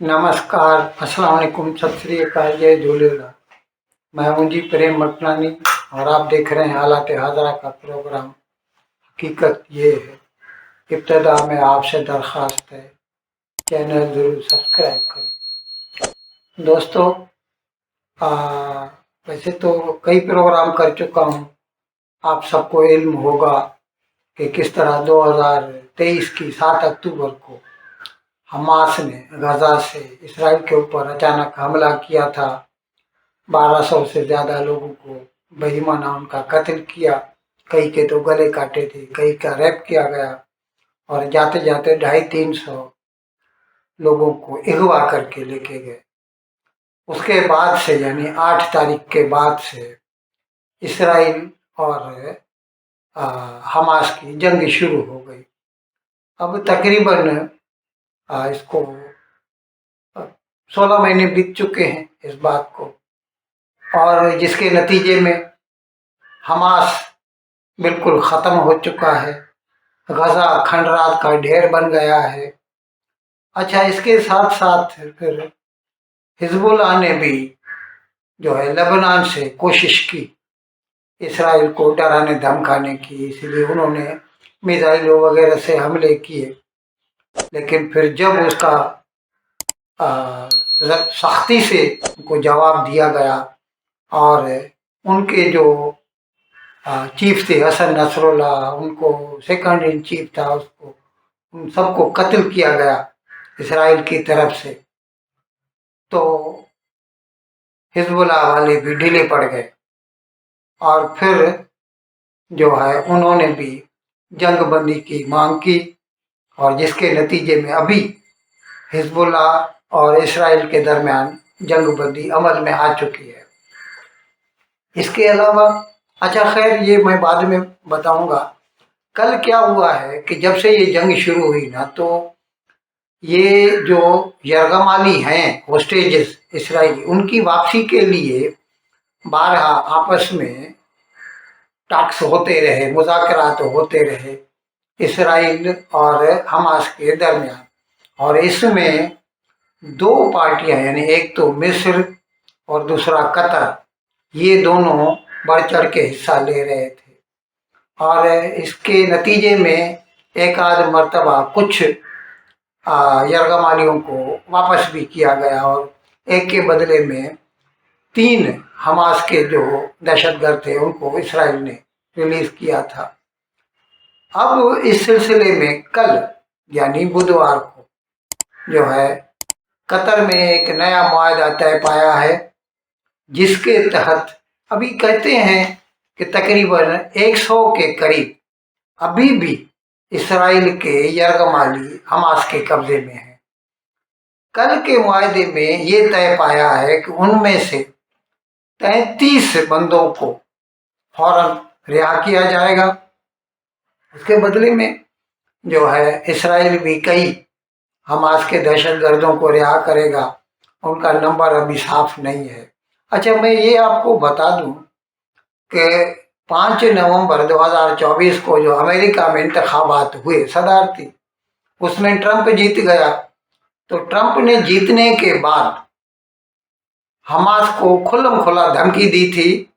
नमस्कार, अस्सलाम वालेकुम, सत श्री अकाल, जय झूलेलाल। मैं हूं जी प्रेम मटनानी और आप देख रहे हैं हालात हाजरा का प्रोग्राम। हकीकत ये है, इब्तदा में आपसे दरख्वास्त है, चैनल ज़रूर सब्सक्राइब करें। दोस्तों, वैसे तो कई प्रोग्राम कर चुका हूं। आप सबको इल्म होगा कि किस तरह 2023 की 7 अक्टूबर को हमास ने गजा से इसराइल के ऊपर अचानक हमला किया था। 1200 से ज़्यादा लोगों को बेईमाना उनका कत्ल किया। कई के तो गले काटे थे, कई का रेप किया गया और जाते जाते 250-300 लोगों को अगवा करके लेके गए। उसके बाद से यानी 8 तारीख के बाद से इसराइल और हमास की जंग शुरू हो गई। अब तकरीबन इसको 16 महीने बीत चुके हैं इस बात को, और जिसके नतीजे में हमास बिल्कुल ख़त्म हो चुका है। गजा खंडरात का ढेर बन गया है। अच्छा, इसके साथ साथ फिर हिजबुल्लाह ने भी जो है लेबनान से कोशिश की इसराइल को डराने धमकाने की, इसलिए उन्होंने मिसाइलों वगैरह से हमले किए। लेकिन फिर जब उसका सख्ती से उनको जवाब दिया गया और उनके जो चीफ थे हसन नसरुल्लाह, उनको सेकंड इन चीफ था, उसको उन सबको कत्ल किया गया इसराइल की तरफ से, तो हिजबुल्लाह वाले भी ढीले पड़ गए और फिर जो है उन्होंने भी जंग बंदी की मांग की, और जिसके नतीजे में अभी हिजबुल्लाह और इसराइल के दरमियान जंग बंदी अमल में आ चुकी है। इसके अलावा अच्छा खैर, ये मैं बाद में बताऊंगा। कल क्या हुआ है कि जब से ये जंग शुरू हुई ना, तो ये जो यरगमाली हैं होस्टेजेस इसराइली, उनकी वापसी के लिए 12 आपस में टाक्स होते रहे, मुज़ाकरात होते रहे इसराइल और हमास के दरमियान। और इसमें दो पार्टियां यानी एक तो मिस्र और दूसरा कतर, ये दोनों बढ़ चढ़ के हिस्सा ले रहे थे। और इसके नतीजे में एक आध मर्तबा कुछ यरगमालियों को वापस भी किया गया और एक के बदले में 3 हमास के जो दहशतगर्द थे उनको इसराइल ने रिलीज किया था। अब इस सिलसिले में कल यानी बुधवार को जो है कतर में एक नया मुआहदा तय पाया है, जिसके तहत अभी कहते हैं कि तकरीबन 100 के करीब अभी भी इसराइल के यरगमाली हमास के कब्जे में है। कल के मुआहदे में ये तय पाया है कि उनमें से 33 बंदों को फौरन रिहा किया जाएगा। उसके बदले में जो है इसराइल भी कई हमास के दहशतगर्दों को रिहा करेगा। उनका नंबर अभी साफ नहीं है। अच्छा, मैं ये आपको बता दूं कि 5 नवंबर 2024 को जो अमेरिका में इंतखाबात हुए सदारती, उसमें ट्रंप जीत गया। तो ट्रंप ने जीतने के बाद हमास को खुल्लम खुला धमकी दी थी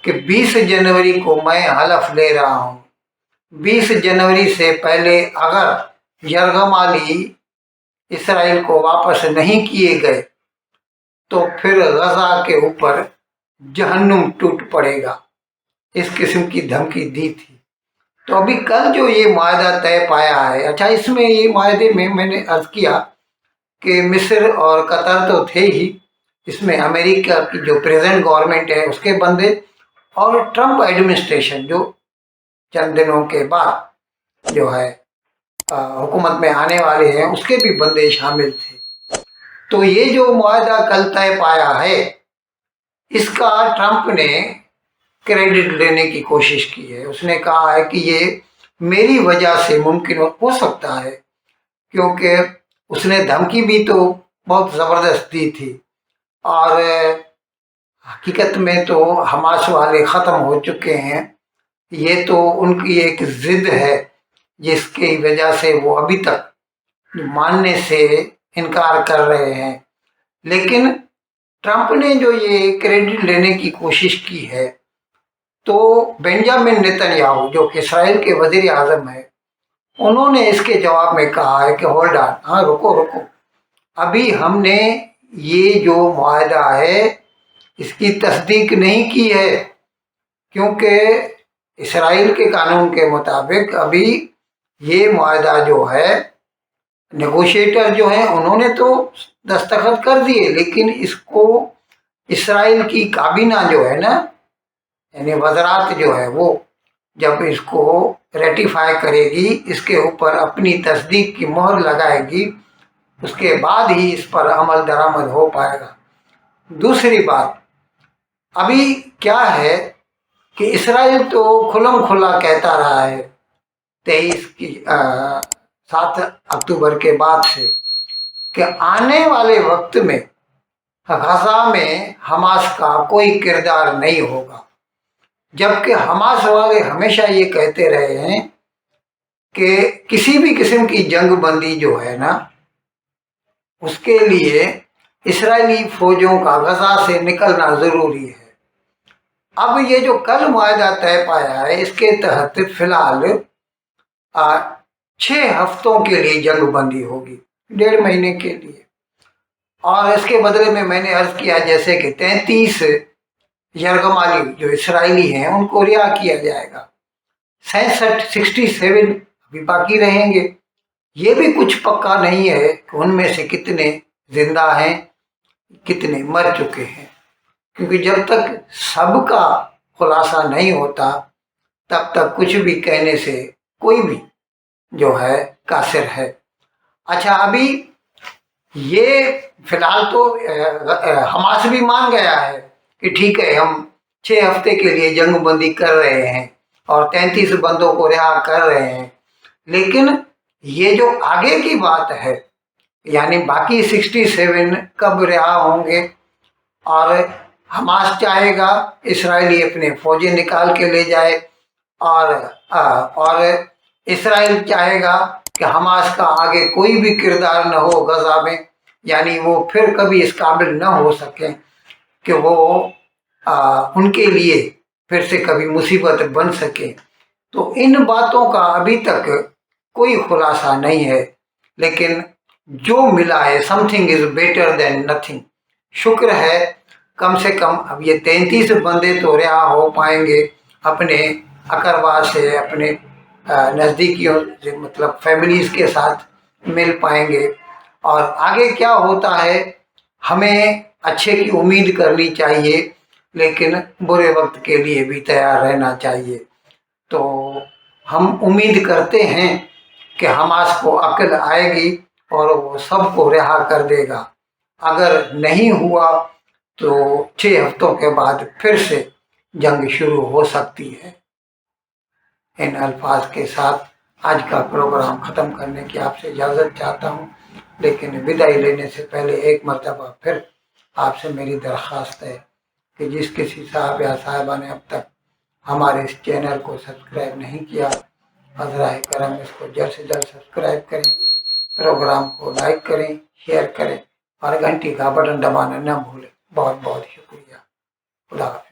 कि 20 जनवरी को मैं हलफ ले रहा हूं, 20 जनवरी से पहले अगर यरगमाली इसराइल को वापस नहीं किए गए तो फिर गजा के ऊपर जहन्नुम टूट पड़ेगा। इस किस्म की धमकी दी थी। तो अभी कल जो ये मुआहदा तय पाया है, अच्छा इसमें ये मुआहदे में मैंने अर्ज किया कि मिस्र और कतर तो थे ही, इसमें अमेरिका की जो प्रेजेंट गवर्नमेंट है उसके बंदे और ट्रंप एडमिनिस्ट्रेशन जो चंद दिनों के बाद जो है हुकूमत में आने वाले हैं उसके भी बंदे शामिल थे। तो ये जो मुआहदा कल तय पाया है, इसका ट्रंप ने क्रेडिट लेने की कोशिश की है। उसने कहा है कि ये मेरी वजह से मुमकिन हो सकता है, क्योंकि उसने धमकी भी तो बहुत ज़बरदस्त दी थी और हकीकत में तो हमास वाले ख़त्म हो चुके हैं। ये तो उनकी एक ज़िद है जिसकी वजह से वो अभी तक मानने से इनकार कर रहे हैं। लेकिन ट्रंप ने जो ये क्रेडिट लेने की कोशिश की है, तो बेंजामिन नेतन्याहू जो कि इसराइल के वजीर आजम है, उन्होंने इसके जवाब में कहा है कि होल्ड ऑन, हाँ रुको रुको, अभी हमने ये जो मुआहदा है इसकी तस्दीक नहीं की है, क्योंकि इसराइल के कानून के मुताबिक अभी ये मुआहदा जो है, नेगोशिएटर जो हैं उन्होंने तो दस्तखत कर दिए, लेकिन इसको इसराइल की काबीना जो है ना, यानी वज़रात जो है, वो जब इसको रेटिफाई करेगी, इसके ऊपर अपनी तस्दीक की मोहर लगाएगी, उसके बाद ही इस पर अमल दरामद हो पाएगा। दूसरी बात, अभी क्या है कि इसराइल तो खुलम खुला कहता रहा है 7 अक्टूबर के बाद से कि आने वाले वक्त में गजा में हमास का कोई किरदार नहीं होगा, जबकि हमास वाले हमेशा ये कहते रहे हैं कि किसी भी किस्म की जंग बंदी जो है ना, उसके लिए इसराइली फौजों का गजा से निकलना ज़रूरी है। अब ये जो कल मुआहदा तय पाया है, इसके तहत फिलहाल 6 हफ्तों के लिए जंग बंदी होगी, 1.5 महीने के लिए, और इसके बदले में मैंने अर्ज किया जैसे कि 33 यरगमाली जो इसराइली हैं उनको रिहा किया जाएगा, 67 अभी बाकी रहेंगे। ये भी कुछ पक्का नहीं है कि उनमें से कितने जिंदा हैं, कितने मर चुके हैं, क्योंकि जब तक सबका खुलासा नहीं होता तब तक कुछ भी कहने से कोई भी जो है कासिर है। अच्छा, अभी ये फिलहाल तो हमास भी मान गया है कि ठीक है, हम 6 हफ्ते के लिए जंग बंदी कर रहे हैं और 33 बंदों को रिहा कर रहे हैं, लेकिन ये जो आगे की बात है, यानी बाकी 67 कब रिहा होंगे, और हमास चाहेगा इसराइली अपने फौजें निकाल के ले जाए, और इसराइल चाहेगा कि हमास का आगे कोई भी किरदार न हो गजा में, यानी वो फिर कभी इस काबिल न हो सके कि वो उनके लिए फिर से कभी मुसीबत बन सके। तो इन बातों का अभी तक कोई खुलासा नहीं है, लेकिन जो मिला है, something is better than nothing. शुक्र है कम से कम अब ये 33 बंदे तो रिहा हो पाएंगे, अपने अकरबा से, अपने नज़दीकियों से, मतलब फैमिलीज के साथ मिल पाएंगे, और आगे क्या होता है हमें अच्छे की उम्मीद करनी चाहिए, लेकिन बुरे वक्त के लिए भी तैयार रहना चाहिए। तो हम उम्मीद करते हैं कि हमास को अक्ल आएगी और वो सबको रिहा कर देगा। अगर नहीं हुआ तो 6 हफ्तों के बाद फिर से जंग शुरू हो सकती है। इन अल्फाज के साथ आज का प्रोग्राम ख़त्म करने की आपसे इजाज़त चाहता हूँ, लेकिन विदाई लेने से पहले एक मरतबा फिर आपसे मेरी दरख्वास्त है कि जिस किसी साहब या साहिबा ने अब तक हमारे इस चैनल को सब्सक्राइब नहीं किया, हज़राए करम इसको जल्द से जल्द सब्सक्राइब करें, प्रोग्राम को लाइक करें, शेयर करें और घंटी का बटन दबाना न भूलें। बहुत बहुत शुक्रिया। खुदा हाफ़िज़।